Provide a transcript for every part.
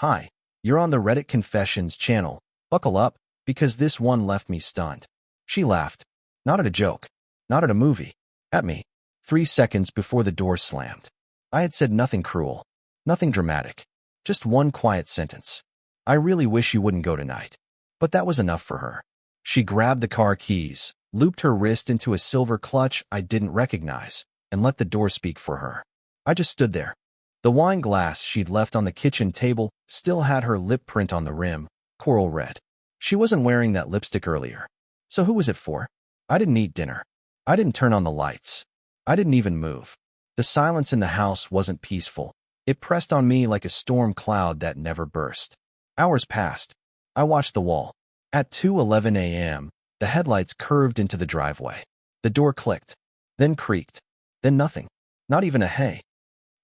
Hi, you're on the Reddit Confessions channel. Buckle up, because this one left me stunned. She laughed. Not at a joke. Not at a movie. At me. 3 seconds before the door slammed. I had said nothing cruel. Nothing dramatic. Just one quiet sentence. I really wish you wouldn't go tonight. But that was enough for her. She grabbed the car keys, looped her wrist into a silver clutch I didn't recognize, and let the door speak for her. I just stood there. The wine glass she'd left on the kitchen table still had her lip print on the rim, coral red. She wasn't wearing that lipstick earlier. So who was it for? I didn't eat dinner. I didn't turn on the lights. I didn't even move. The silence in the house wasn't peaceful. It pressed on me like a storm cloud that never burst. Hours passed. I watched the wall. At 2:11 a.m., the headlights curved into the driveway. The door clicked, then creaked, then nothing. Not even a hey.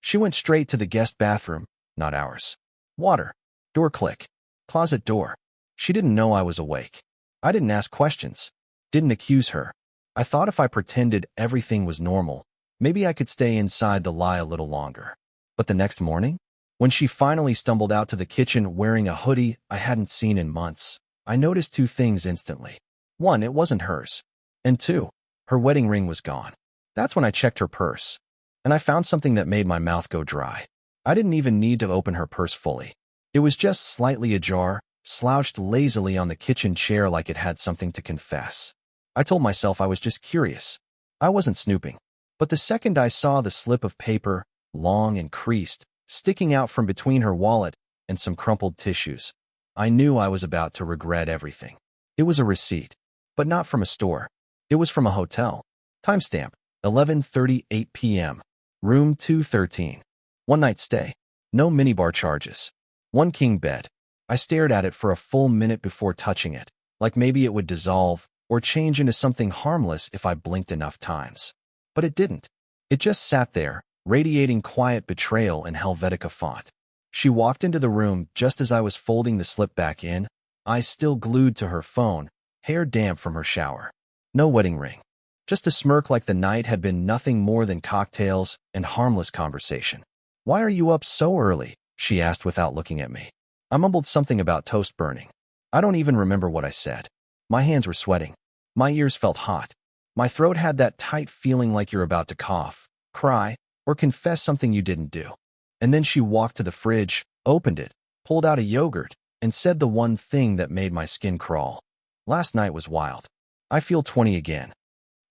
She went straight to the guest bathroom, not ours. Water. Door click. Closet door. She didn't know I was awake. I didn't ask questions. Didn't accuse her. I thought if I pretended everything was normal, maybe I could stay inside the lie a little longer. But the next morning, when she finally stumbled out to the kitchen wearing a hoodie I hadn't seen in months, I noticed 2 things instantly. 1, it wasn't hers. And 2, her wedding ring was gone. That's when I checked her purse. And I found something that made my mouth go dry. I didn't even need to open her purse fully. It was just slightly ajar, slouched lazily on the kitchen chair like it had something to confess. I told myself I was just curious. I wasn't snooping. But the second I saw the slip of paper, long and creased, sticking out from between her wallet and some crumpled tissues, I knew I was about to regret everything. It was a receipt, but not from a store. It was from a hotel. Timestamp, 11:38 p.m. Room 213. One night stay. No minibar charges. 1 king bed. I stared at it for a full minute before touching it, like maybe it would dissolve or change into something harmless if I blinked enough times. But it didn't. It just sat there, radiating quiet betrayal in Helvetica font. She walked into the room just as I was folding the slip back in, eyes still glued to her phone, hair damp from her shower. No wedding ring. Just a smirk like the night had been nothing more than cocktails and harmless conversation. "Why are you up so early?" she asked without looking at me. I mumbled something about toast burning. I don't even remember what I said. My hands were sweating. My ears felt hot. My throat had that tight feeling like you're about to cough, cry, or confess something you didn't do. And then she walked to the fridge, opened it, pulled out a yogurt, and said the one thing that made my skin crawl. "Last night was wild. I feel 20 again."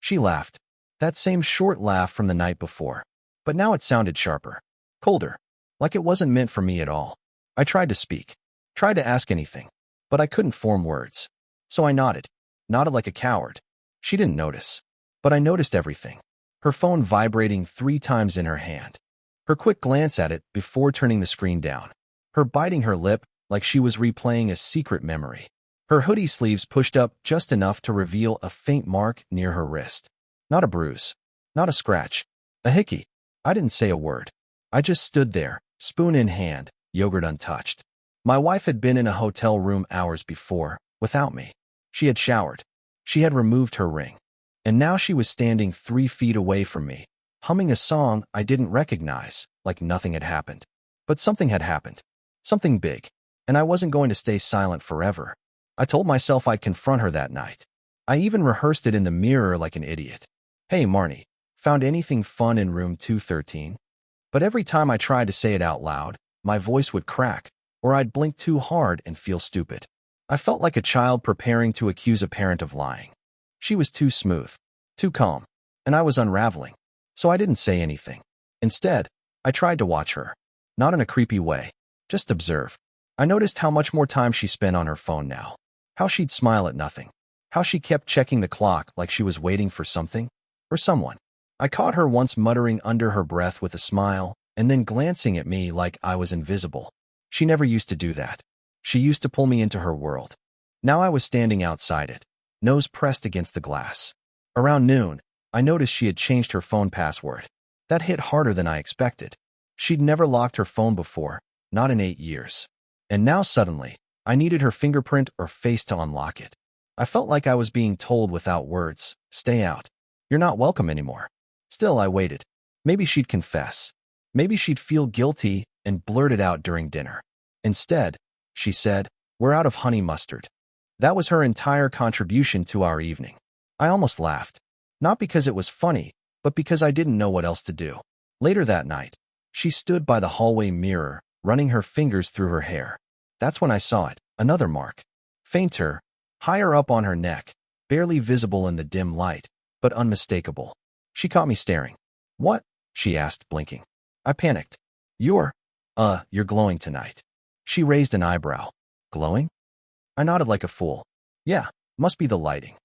She laughed. That same short laugh from the night before. But now it sounded sharper. Colder. Like it wasn't meant for me at all. I tried to speak. Tried to ask anything. But I couldn't form words. So I nodded. Nodded like a coward. She didn't notice. But I noticed everything. Her phone vibrating 3 times in her hand. Her quick glance at it before turning the screen down. Her biting her lip like she was replaying a secret memory. Her hoodie sleeves pushed up just enough to reveal a faint mark near her wrist. Not a bruise. Not a scratch. A hickey. I didn't say a word. I just stood there, spoon in hand, yogurt untouched. My wife had been in a hotel room hours before, without me. She had showered. She had removed her ring. And now she was standing 3 feet away from me, humming a song I didn't recognize, like nothing had happened. But something had happened. Something big. And I wasn't going to stay silent forever. I told myself I'd confront her that night. I even rehearsed it in the mirror like an idiot. "Hey, Marnie, found anything fun in room 213? But every time I tried to say it out loud, my voice would crack, or I'd blink too hard and feel stupid. I felt like a child preparing to accuse a parent of lying. She was too smooth, too calm, and I was unraveling. So I didn't say anything. Instead, I tried to watch her. Not in a creepy way. Just observe. I noticed how much more time she spent on her phone now. How she'd smile at nothing. How she kept checking the clock like she was waiting for something or someone. I caught her once muttering under her breath with a smile and then glancing at me like I was invisible. She never used to do that. She used to pull me into her world. Now I was standing outside it, nose pressed against the glass. Around noon, I noticed she had changed her phone password. That hit harder than I expected. She'd never locked her phone before, not in 8 years. And now suddenly, I needed her fingerprint or face to unlock it. I felt like I was being told without words, "Stay out. You're not welcome anymore." Still, I waited. Maybe she'd confess. Maybe she'd feel guilty and blurt it out during dinner. Instead, she said, "We're out of honey mustard." That was her entire contribution to our evening. I almost laughed. Not because it was funny, but because I didn't know what else to do. Later that night, she stood by the hallway mirror, running her fingers through her hair. That's when I saw it, another mark. Fainter, higher up on her neck, barely visible in the dim light, but unmistakable. She caught me staring. "What?" she asked, blinking. I panicked. You're glowing tonight." She raised an eyebrow. "Glowing?" I nodded like a fool. "Yeah, must be the lighting."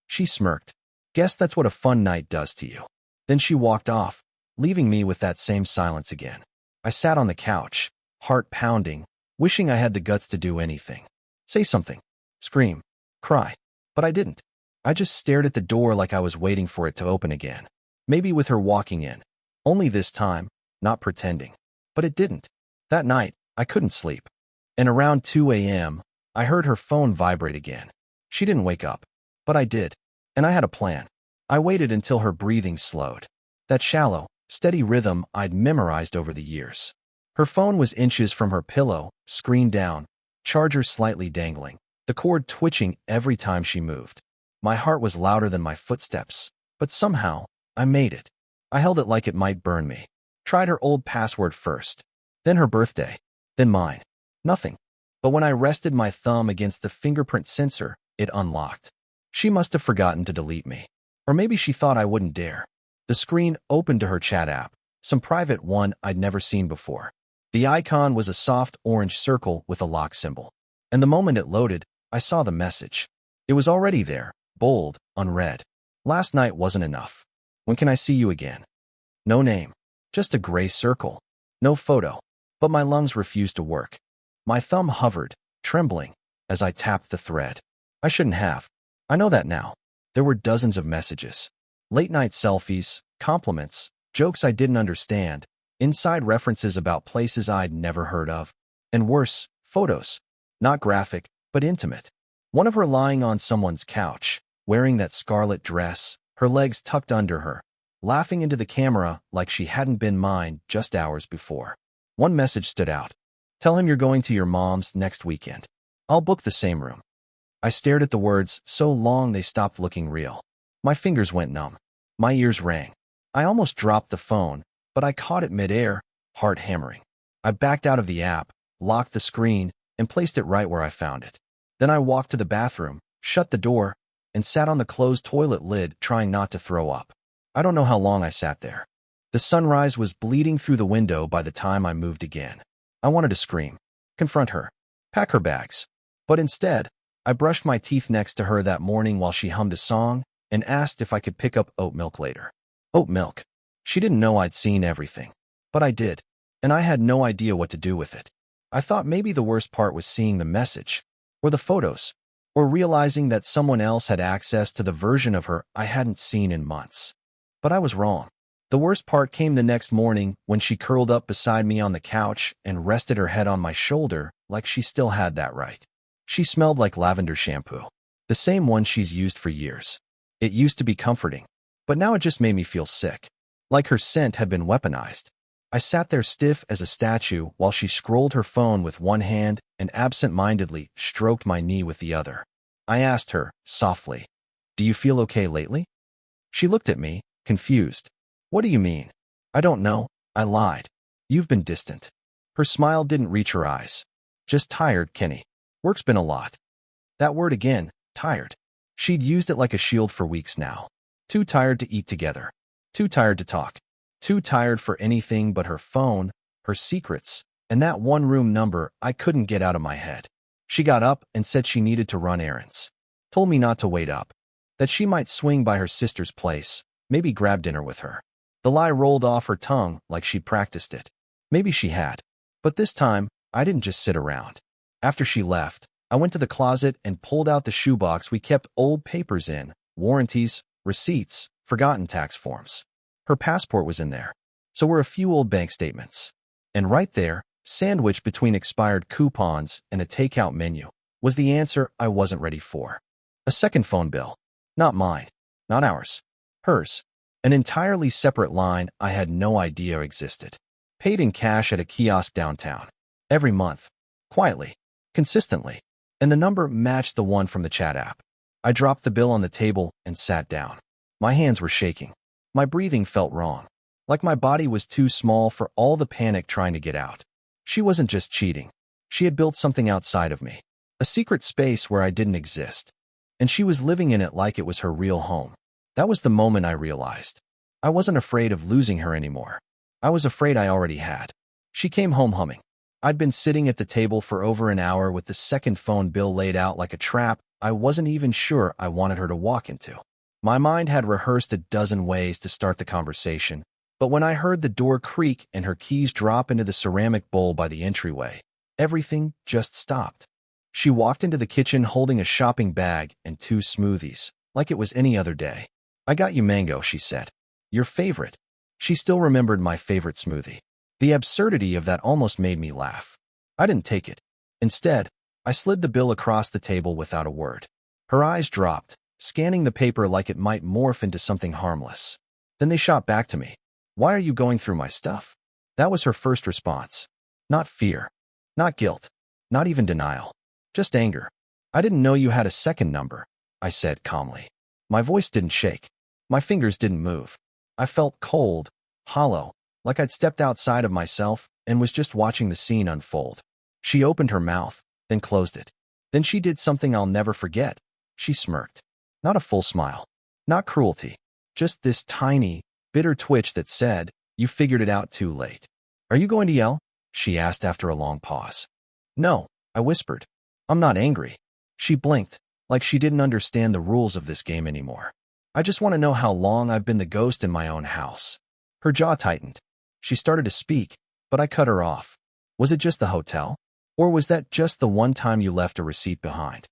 She smirked. "Guess that's what a fun night does to you." Then she walked off, leaving me with that same silence again. I sat on the couch, heart pounding, wishing I had the guts to do anything. Say something. Scream. Cry. But I didn't. I just stared at the door like I was waiting for it to open again. Maybe with her walking in. Only this time, not pretending. But it didn't. That night, I couldn't sleep. And around 2 a.m., I heard her phone vibrate again. She didn't wake up. But I did. And I had a plan. I waited until her breathing slowed. That shallow, steady rhythm I'd memorized over the years. Her phone was inches from her pillow, screen down, charger slightly dangling, the cord twitching every time she moved. My heart was louder than my footsteps, but somehow, I made it. I held it like it might burn me. Tried her old password first, then her birthday, then mine. Nothing. But when I rested my thumb against the fingerprint sensor, it unlocked. She must have forgotten to delete me. Or maybe she thought I wouldn't dare. The screen opened to her chat app, some private one I'd never seen before. The icon was a soft orange circle with a lock symbol. And the moment it loaded, I saw the message. It was already there, bold, unread. "Last night wasn't enough. When can I see you again?" No name. Just a gray circle. No photo. But my lungs refused to work. My thumb hovered, trembling, as I tapped the thread. I shouldn't have. I know that now. There were dozens of messages. Late-night selfies, compliments, jokes I didn't understand, inside references about places I'd never heard of. And worse, photos. Not graphic, but intimate. One of her lying on someone's couch, wearing that scarlet dress, her legs tucked under her, laughing into the camera like she hadn't been mine just hours before. One message stood out. "Tell him you're going to your mom's next weekend. I'll book the same room." I stared at the words so long they stopped looking real. My fingers went numb. My ears rang. I almost dropped the phone, but I caught it midair, heart hammering. I backed out of the app, locked the screen, and placed it right where I found it. Then I walked to the bathroom, shut the door, and sat on the closed toilet lid trying not to throw up. I don't know how long I sat there. The sunrise was bleeding through the window by the time I moved again. I wanted to scream, confront her, pack her bags. But instead, I brushed my teeth next to her that morning while she hummed a song and asked if I could pick up oat milk later. Oat milk. She didn't know I'd seen everything. But I did, and I had no idea what to do with it. I thought maybe the worst part was seeing the message, or the photos, or realizing that someone else had access to the version of her I hadn't seen in months. But I was wrong. The worst part came the next morning when she curled up beside me on the couch and rested her head on my shoulder like she still had that right. She smelled like lavender shampoo, the same one she's used for years. It used to be comforting, but now it just made me feel sick, like her scent had been weaponized. I sat there stiff as a statue while she scrolled her phone with one hand and absent-mindedly stroked my knee with the other. I asked her, softly, "Do you feel okay lately?" She looked at me, confused. "What do you mean?" "I don't know," I lied. "You've been distant." Her smile didn't reach her eyes. "Just tired, Kenny. Work's been a lot." That word again, tired. She'd used it like a shield for weeks now. Too tired to eat together. Too tired to talk. Too tired for anything but her phone, her secrets, and that one-room number I couldn't get out of my head. She got up and said she needed to run errands. Told me not to wait up. That she might swing by her sister's place, maybe grab dinner with her. The lie rolled off her tongue like she'd practiced it. Maybe she had. But this time, I didn't just sit around. After she left, I went to the closet and pulled out the shoebox we kept old papers in, warranties, receipts, forgotten tax forms. Her passport was in there. So were a few old bank statements. And right there, sandwiched between expired coupons and a takeout menu, was the answer I wasn't ready for. A second phone bill. Not mine. Not ours. Hers. An entirely separate line I had no idea existed. Paid in cash at a kiosk downtown. Every month. quietly, consistently, and the number matched the one from the chat app. I dropped the bill on the table and sat down. My hands were shaking. My breathing felt wrong, like my body was too small for all the panic trying to get out. She wasn't just cheating. She had built something outside of me, a secret space where I didn't exist, and she was living in it like it was her real home. That was the moment I realized. I wasn't afraid of losing her anymore. I was afraid I already had. She came home humming. I'd been sitting at the table for over an hour with the second phone bill laid out like a trap I wasn't even sure I wanted her to walk into. My mind had rehearsed a dozen ways to start the conversation, but when I heard the door creak and her keys drop into the ceramic bowl by the entryway, everything just stopped. She walked into the kitchen holding a shopping bag and 2 smoothies, like it was any other day. "I got you mango," she said. "Your favorite." She still remembered my favorite smoothie. The absurdity of that almost made me laugh. I didn't take it. Instead, I slid the bill across the table without a word. Her eyes dropped, scanning the paper like it might morph into something harmless. Then they shot back to me. "Why are you going through my stuff?" That was her first response. Not fear. Not guilt. Not even denial. Just anger. "I didn't know you had a second number," I said calmly. My voice didn't shake. My fingers didn't move. I felt cold, hollow, like I'd stepped outside of myself and was just watching the scene unfold. She opened her mouth, then closed it. Then she did something I'll never forget. She smirked. Not a full smile. Not cruelty. Just this tiny, bitter twitch that said, "You figured it out too late." "Are you going to yell?" she asked after a long pause. "No," I whispered. "I'm not angry." She blinked, like she didn't understand the rules of this game anymore. "I just want to know how long I've been the ghost in my own house." Her jaw tightened. She started to speak, but I cut her off. "Was it just the hotel? Or was that just the one time you left a receipt behind?"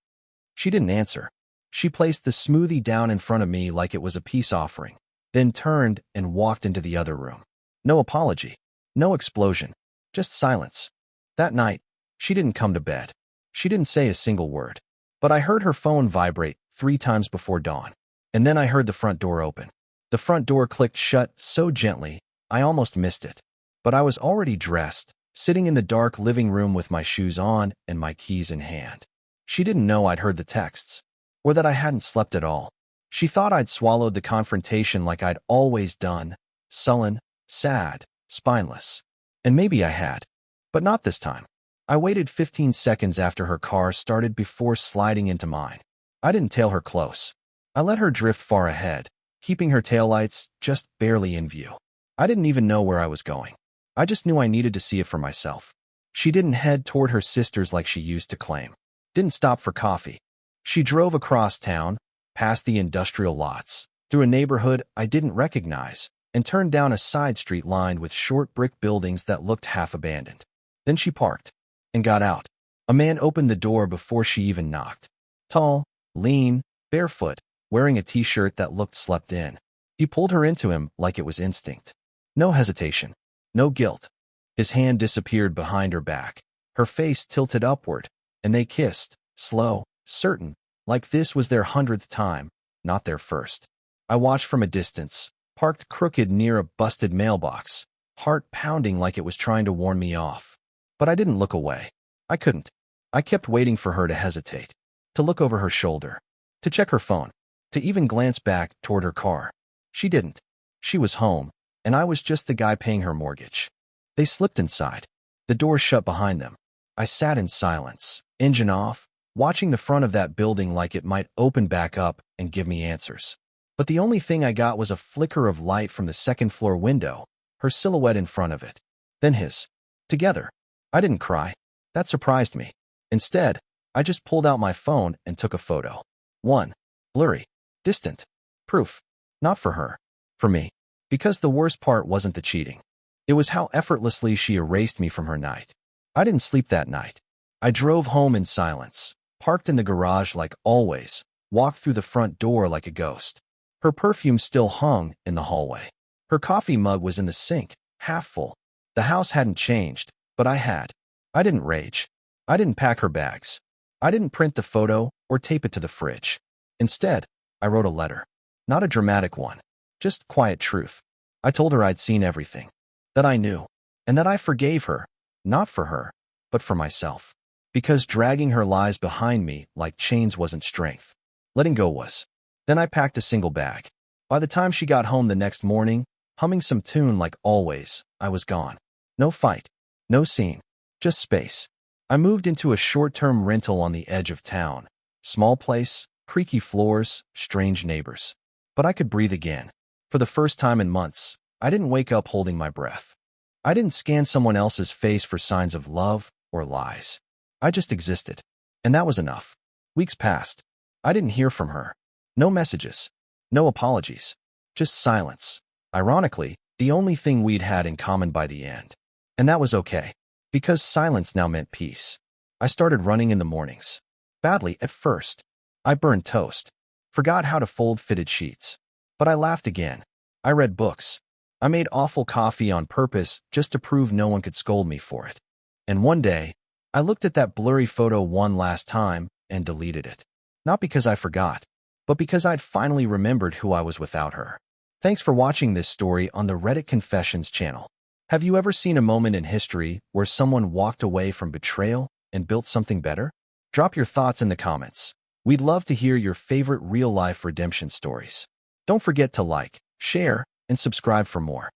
She didn't answer. She placed the smoothie down in front of me like it was a peace offering, then turned and walked into the other room. No apology. No explosion. Just silence. That night, she didn't come to bed. She didn't say a single word. But I heard her phone vibrate 3 times before dawn. And then I heard the front door open. The front door clicked shut so gently, I almost missed it. But I was already dressed, sitting in the dark living room with my shoes on and my keys in hand. She didn't know I'd heard the texts, or that I hadn't slept at all. She thought I'd swallowed the confrontation like I'd always done, sullen, sad, spineless. And maybe I had. But not this time. I waited 15 seconds after her car started before sliding into mine. I didn't tail her close. I let her drift far ahead, keeping her taillights just barely in view. I didn't even know where I was going. I just knew I needed to see it for myself. She didn't head toward her sister's like she used to claim. Didn't stop for coffee. She drove across town, past the industrial lots, through a neighborhood I didn't recognize, and turned down a side street lined with short brick buildings that looked half abandoned. Then she parked and got out. A man opened the door before she even knocked. Tall, lean, barefoot, wearing a t-shirt that looked slept in. He pulled her into him like it was instinct. No hesitation. No guilt. His hand disappeared behind her back. Her face tilted upward, and they kissed, slow, certain, like this was their 100th time, not their first. I watched from a distance, parked crooked near a busted mailbox, heart pounding like it was trying to warn me off. But I didn't look away. I couldn't. I kept waiting for her to hesitate, to look over her shoulder, to check her phone, to even glance back toward her car. She didn't. She was home, and I was just the guy paying her mortgage. They slipped inside. The door shut behind them. I sat in silence, engine off, watching the front of that building like it might open back up and give me answers. But the only thing I got was a flicker of light from the second-floor window, her silhouette in front of it. Then his. Together. I didn't cry. That surprised me. Instead, I just pulled out my phone and took a photo. One. Blurry. Distant. Proof. Not for her. For me. Because the worst part wasn't the cheating. It was how effortlessly she erased me from her night. I didn't sleep that night. I drove home in silence, parked in the garage like always, walked through the front door like a ghost. Her perfume still hung in the hallway. Her coffee mug was in the sink, half full. The house hadn't changed, but I had. I didn't rage. I didn't pack her bags. I didn't print the photo or tape it to the fridge. Instead, I wrote a letter. Not a dramatic one. Just quiet truth. I told her I'd seen everything. That I knew. And that I forgave her. Not for her, but for myself. Because dragging her lies behind me like chains wasn't strength. Letting go was. Then I packed a single bag. By the time she got home the next morning, humming some tune like always, I was gone. No fight. No scene. Just space. I moved into a short-term rental on the edge of town. Small place, creaky floors, strange neighbors. But I could breathe again. For the first time in months, I didn't wake up holding my breath. I didn't scan someone else's face for signs of love or lies. I just existed. And that was enough. Weeks passed. I didn't hear from her. No messages. No apologies. Just silence. Ironically, the only thing we'd had in common by the end. And that was okay. Because silence now meant peace. I started running in the mornings. Badly at first. I burned toast. Forgot how to fold fitted sheets. But I laughed again. I read books. I made awful coffee on purpose just to prove no one could scold me for it. And one day, I looked at that blurry photo one last time and deleted it. Not because I forgot, but because I'd finally remembered who I was without her. Thanks for watching this story on the Reddit Confessions channel. Have you ever seen a moment in history where someone walked away from betrayal and built something better? Drop your thoughts in the comments. We'd love to hear your favorite real-life redemption stories. Don't forget to like, share, and subscribe for more.